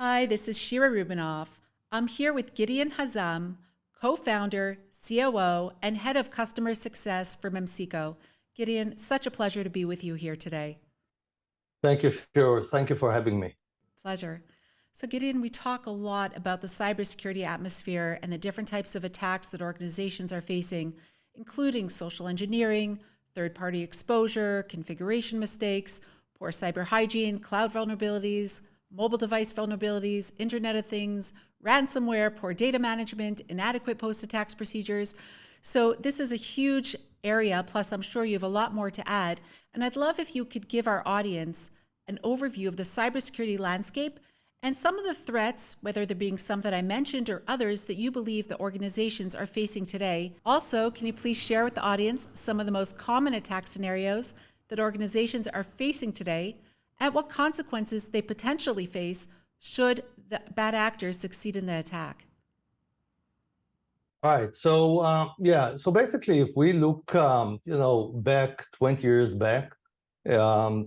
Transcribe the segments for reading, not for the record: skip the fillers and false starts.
Hi, this is Shira Rubinoff. I'm here with Gideon Hazam, co-founder, COO, and head of customer success for Memcyco. Gideon, such a pleasure to be with you here today. Thank you, Shira. Thank you for having me. Pleasure. So Gideon, we talk a lot about the cybersecurity atmosphere and the different types of attacks that organizations are facing, including social engineering, third-party exposure, configuration mistakes, poor cyber hygiene, cloud vulnerabilities, mobile device vulnerabilities, Internet of Things, ransomware, poor data management, inadequate post-attacks procedures. So this is a huge area, plus I'm sure you have a lot more to add. And I'd love if you could give our audience an overview of the cybersecurity landscape and some of the threats, whether there being some that I mentioned or others that you believe the organizations are facing today. Also, can you please share with the audience some of the most common attack scenarios that organizations are facing today and what consequences they potentially face should the bad actors succeed in the attack? All right. So basically, if we look, back 20 years back, a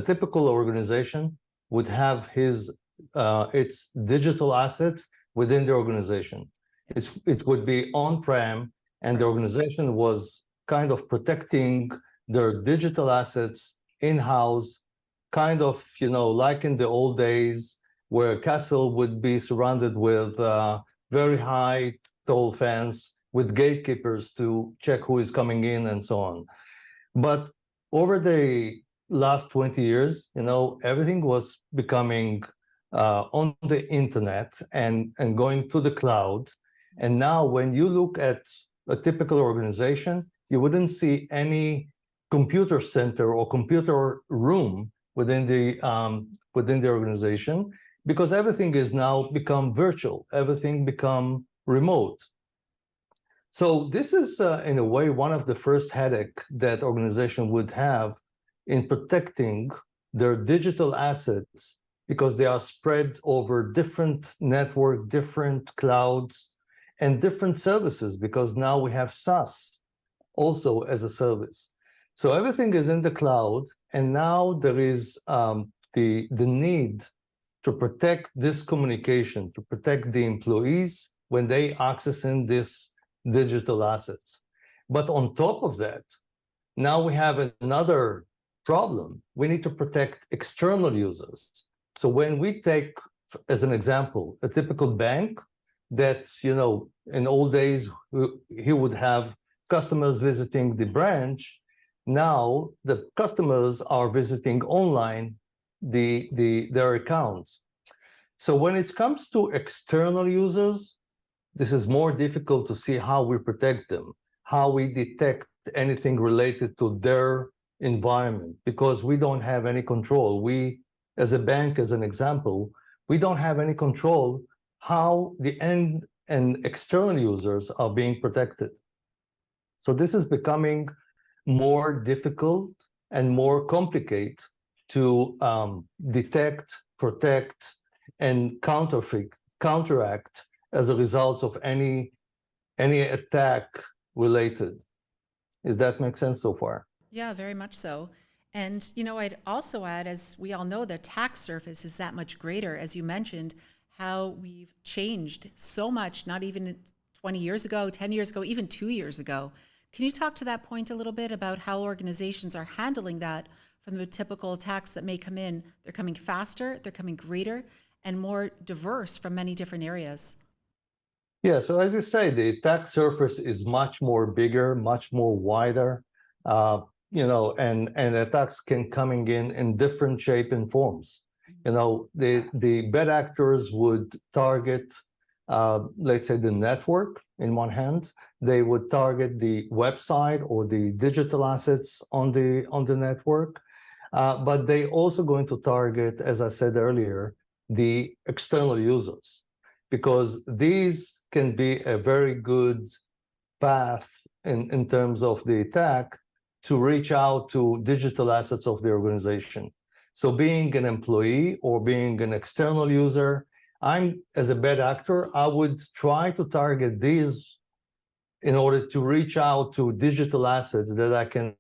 typical organization would have its digital assets within the organization. It would be on-prem, and the organization was kind of protecting their digital assets in-house, kind of, like in the old days, where a castle would be surrounded with very high, tall fence with gatekeepers to check who is coming in and so on. But over the last 20 years, everything was becoming on the internet and going to the cloud. And now when you look at a typical organization, you wouldn't see any computer center or computer room within the organization, because everything is now become virtual, everything become remote. So this is, in a way, one of the first headache that organization would have in protecting their digital assets, because they are spread over different network, different clouds, and different services, because now we have SaaS also as a service. So everything is in the cloud, and now there is the need to protect this communication, to protect the employees when they accessing this digital assets. But on top of that, now we have another problem. We need to protect external users. So when we take, as an example, a typical bank that, in old days, he would have customers visiting the branch. Now the customers are visiting online their accounts. So when it comes to external users, this is more difficult to see how we protect them, how we detect anything related to their environment, because we don't have any control. We, as a bank, as an example, we don't have any control how the end and external users are being protected. So this is becoming more difficult and more complicated to detect, protect, and counteract as a result of any attack related. Does that make sense so far? Yeah, very much so. And, I'd also add, as we all know, the attack surface is that much greater, as you mentioned, how we've changed so much, not even 20 years ago, 10 years ago, even 2 years ago. Can you talk to that point a little bit about how organizations are handling that from the typical attacks that may come in? They're coming faster, they're coming greater, and more diverse from many different areas. Yeah, so as you say, the attack surface is much more bigger, much more wider, and attacks can coming in different shape and forms. The bad actors would target, let's say, the network in one hand. They would target the website or the digital assets on the network, but they also going to target, as I said earlier, the external users, because these can be a very good path in terms of the attack to reach out to digital assets of the organization. So being an employee or being an external user, as a bad actor, I would try to target these in order to reach out to digital assets that I can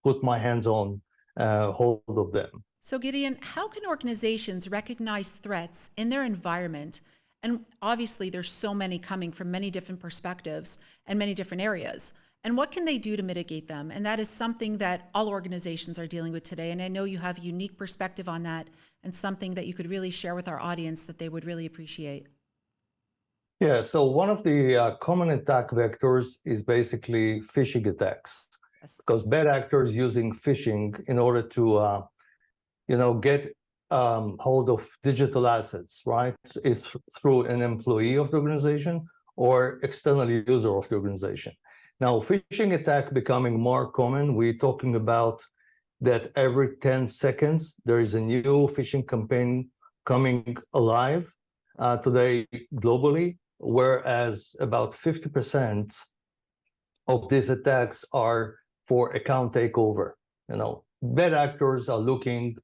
put my hands on, hold of them. So, Gideon, how can organizations recognize threats in their environment? And obviously, there's so many coming from many different perspectives and many different areas. And what can they do to mitigate them? And that is something that all organizations are dealing with today. And I know you have a unique perspective on that and something that you could really share with our audience that they would really appreciate. Yeah, so one of the common attack vectors is basically phishing attacks, Yes. because bad actors using phishing in order to get hold of digital assets, right? If through an employee of the organization or external user of the organization. Now, phishing attack becoming more common. We're talking about that every 10 seconds, there is a new phishing campaign coming alive today globally, whereas about 50% of these attacks are for account takeover. Bad actors are looking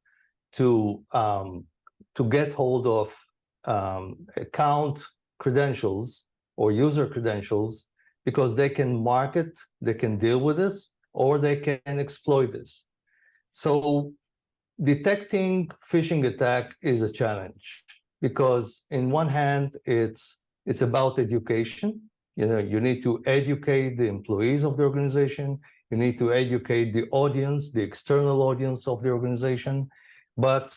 to get hold of account credentials or user credentials because they can market, they can deal with this, or they can exploit this. So detecting phishing attack is a challenge because in one hand, it's about education. You need to educate the employees of the organization. You need to educate the audience, the external audience of the organization. But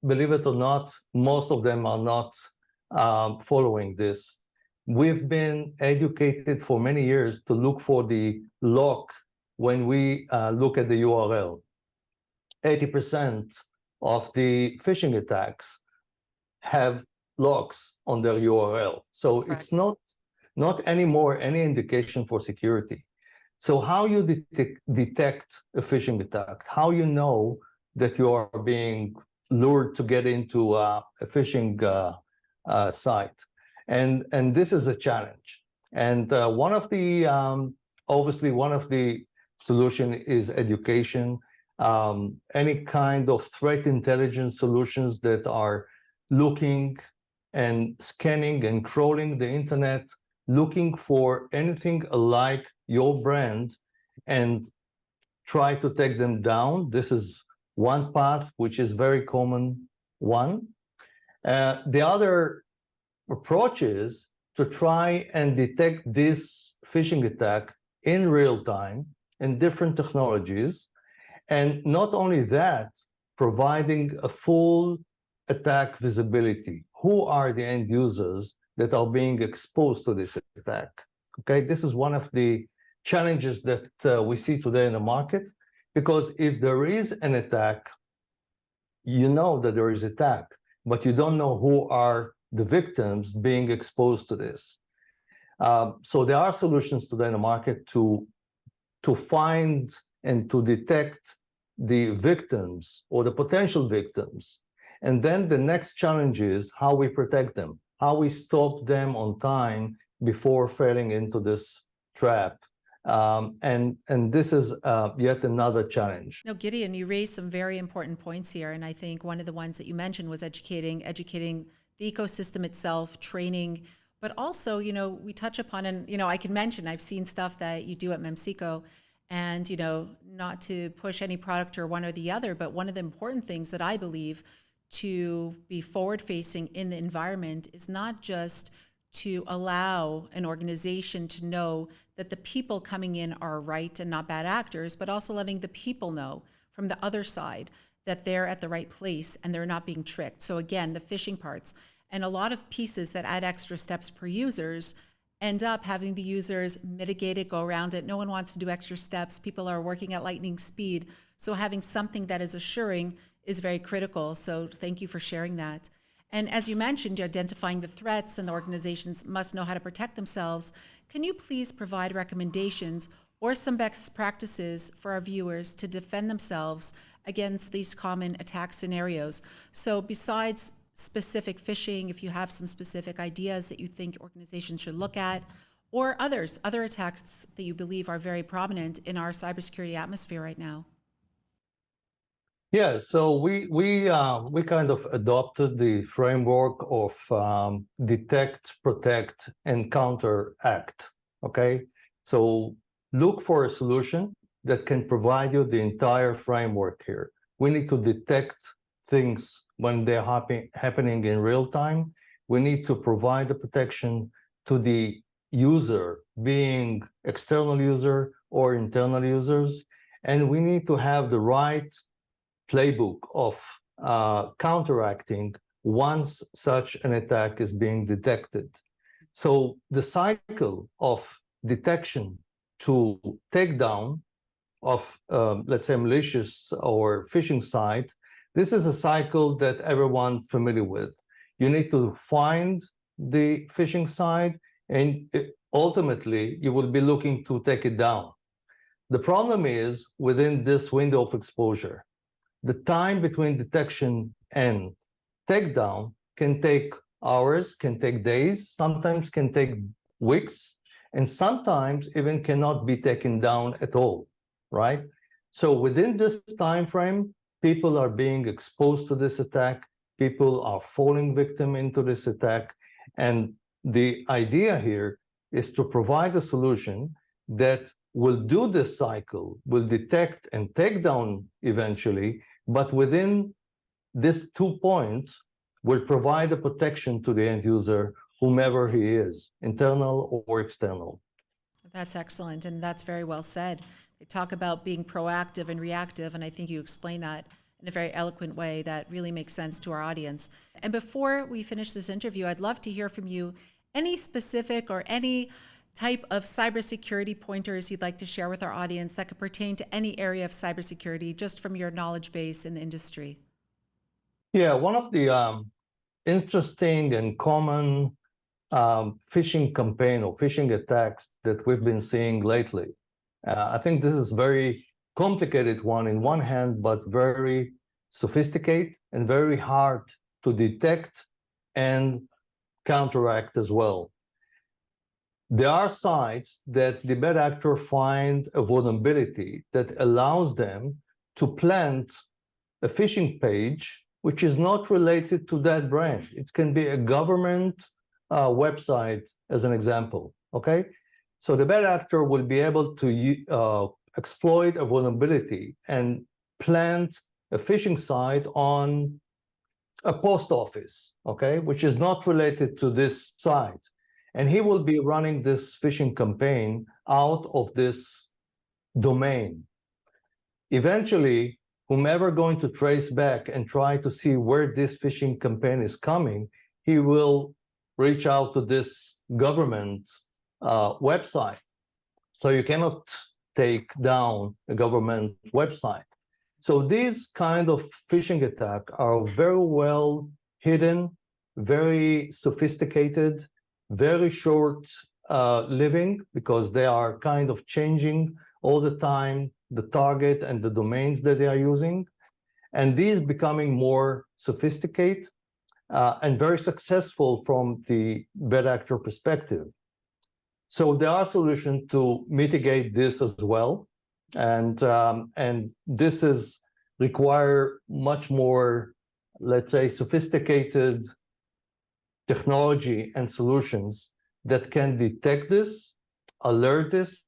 believe it or not, most of them are not following this. We've been educated for many years to look for the lock when we look at the URL. 80% of the phishing attacks have locks on their URL. So Correct. It's not anymore any indication for security. So how you detect a phishing attack, how you know that you are being lured to get into a phishing site. And this is a challenge. And obviously one of the solution is education. Any kind of threat intelligence solutions that are looking and scanning and crawling the internet, looking for anything like your brand and try to take them down. This is one path, which is very common one. The other approach is to try and detect this phishing attack in real time in different technologies. And not only that, providing a full attack visibility. Who are the end users that are being exposed to this attack? Okay, this is one of the challenges that we see today in the market, because if there is an attack, you know that there is attack, but you don't know who are the victims being exposed to this. So there are solutions today in the market to find and to detect the victims or the potential victims. And then the next challenge is how we protect them, how we stop them on time before falling into this trap. And this is yet another challenge. Now, Gideon, you raised some very important points here. And I think one of the ones that you mentioned was educating the ecosystem itself, training, but also, we touch upon, and, I can mention, I've seen stuff that you do at Memcyco, and, not to push any product or one or the other, but one of the important things that I believe to be forward-facing in the environment is not just to allow an organization to know that the people coming in are right and not bad actors, but also letting the people know from the other side that they're at the right place and they're not being tricked. So again, the phishing parts and a lot of pieces that add extra steps per users end up having the users mitigate it, go around it. No one wants to do extra steps. People are working at lightning speed. So having something that is assuring is very critical. So thank you for sharing that. And as you mentioned, identifying the threats, and the organizations must know how to protect themselves. Can you please provide recommendations or some best practices for our viewers to defend themselves against these common attack scenarios? So besides specific phishing, if you have some specific ideas that you think organizations should look at, or other attacks that you believe are very prominent in our cybersecurity atmosphere right now. Yeah, so we kind of adopted the framework of detect, protect, and counteract. Okay, so look for a solution that can provide you the entire framework here. We need to detect things when they're happening in real time. We need to provide the protection to the user, being external user or internal users. And we need to have the right playbook of counteracting once such an attack is being detected. So the cycle of detection to takedown of, let's say, malicious or phishing site, this is a cycle that everyone's familiar with. You need to find the phishing site, and ultimately, you will be looking to take it down. The problem is, within this window of exposure, the time between detection and takedown can take hours, can take days, sometimes can take weeks, and sometimes even cannot be taken down at all, right? So within this time frame, people are being exposed to this attack, people are falling victim into this attack, and the idea here is to provide a solution that will do this cycle, will detect and take down eventually, but within these 2 points will provide a protection to the end user, whomever he is, internal or external. That's excellent, and that's very well said. They talk about being proactive and reactive, and I think you explain that in a very eloquent way that really makes sense to our audience. And before we finish this interview, I'd love to hear from you any specific or any type of cybersecurity pointers you'd like to share with our audience that could pertain to any area of cybersecurity, just from your knowledge base in the industry. Yeah, one of the interesting and common phishing campaign or phishing attacks that we've been seeing lately. I think this is very complicated one in one hand, but very sophisticated and very hard to detect and counteract as well. There are sites that the bad actor find a vulnerability that allows them to plant a phishing page which is not related to that brand. It can be a government website, as an example, okay? So the bad actor will be able to exploit a vulnerability and plant a phishing site on a post office, okay, which is not related to this site. And he will be running this phishing campaign out of this domain. Eventually, whomever going to trace back and try to see where this phishing campaign is coming, he will reach out to this government website. So you cannot take down a government website. So these kind of phishing attacks are very well hidden, very sophisticated, very short living, because they are kind of changing all the time the target and the domains that they are using. And these becoming more sophisticated and very successful from the bad actor perspective. So there are solutions to mitigate this as well. And this is require much more, let's say, sophisticated technology and solutions that can detect this, alert this,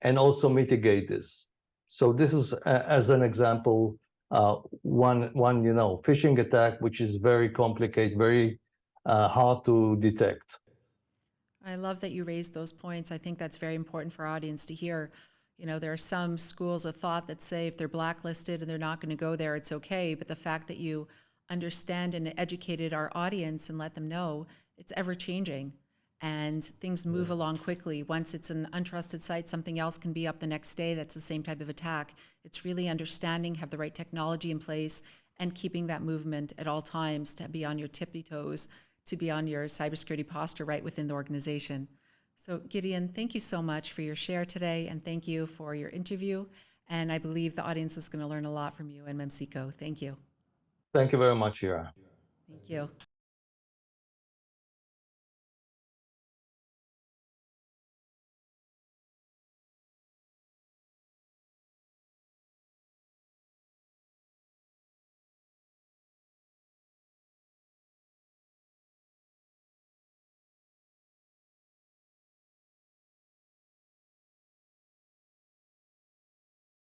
and also mitigate this. So this is, as an example, one phishing attack, which is very complicated, very hard to detect. I love that you raised those points. I think that's very important for our audience to hear. You know, there are some schools of thought that say if they're blacklisted and they're not going to go there, it's okay. But the fact that you understand and educated our audience and let them know it's ever changing and things move along quickly. Once it's an untrusted site, something else can be up the next day that's the same type of attack. It's really understanding, have the right technology in place, and keeping that movement at all times to be on your tippy toes, to be on your cybersecurity posture right within the organization. So Gideon, thank you so much for your share today, and thank you for your interview. And I believe the audience is going to learn a lot from you and Memcyco. Thank you. Thank you very much, Shira. Thank you.